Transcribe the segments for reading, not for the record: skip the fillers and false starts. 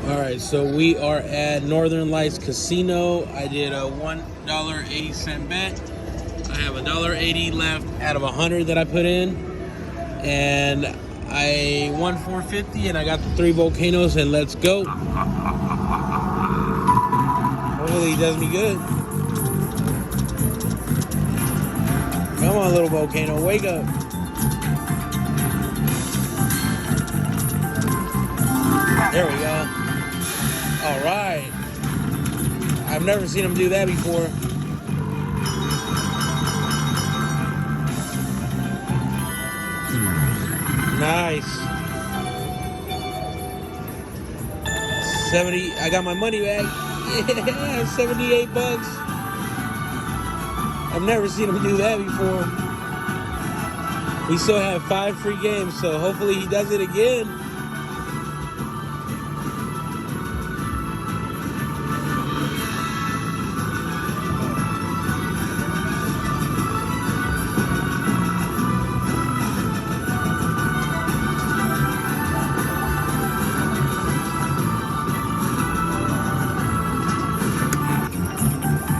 All right, so we are at Northern Lights Casino. I did a $1.80 bet. I have $1.80 left out of 100 that I put in, and I won 450, and I got the 3 volcanoes. And let's go. Hopefully, he does me good. Come on, little volcano, wake up. There we go. All right. I've never seen him do that before. Nice. 70. I got my money back. Yeah, 78 bucks. I've never seen him do that before. We still have 5 free games, so hopefully he does it again.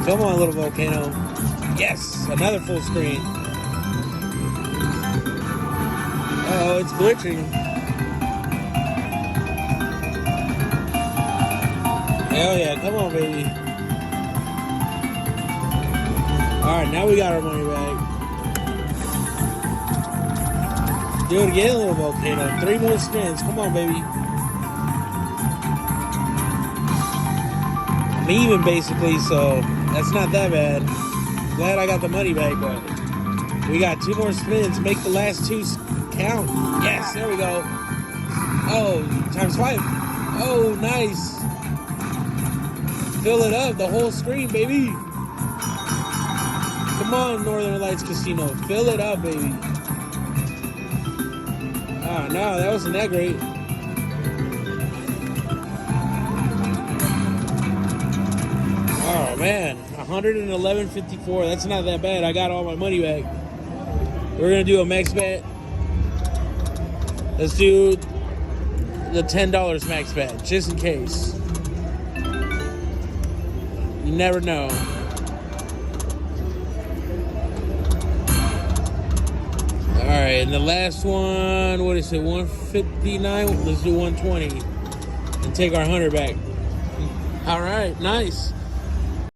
Come on, little volcano. Yes, another full screen. Uh-oh, it's glitching. Hell yeah, come on, baby. Alright, now we got our money back. Do it again, little volcano. 3 more spins. Come on, baby. I'm even, basically, so that's not that bad. Glad I got the money back, but we got 2 more spins. Make the last 2 count. Yes, there we go. Oh, times 5. Oh, nice. Fill it up, the whole screen, baby. Come on, Northern Lights Casino. Fill it up, baby. Ah, no, that wasn't that great. Oh, man. 111.54. That's not that bad. I got all my money back. We're going to do a max bet. Let's do the $10 max bet, just in case. You never know. All right, and the last one, what is it, 159? Let's do 120 and take our 100 back. All right, nice.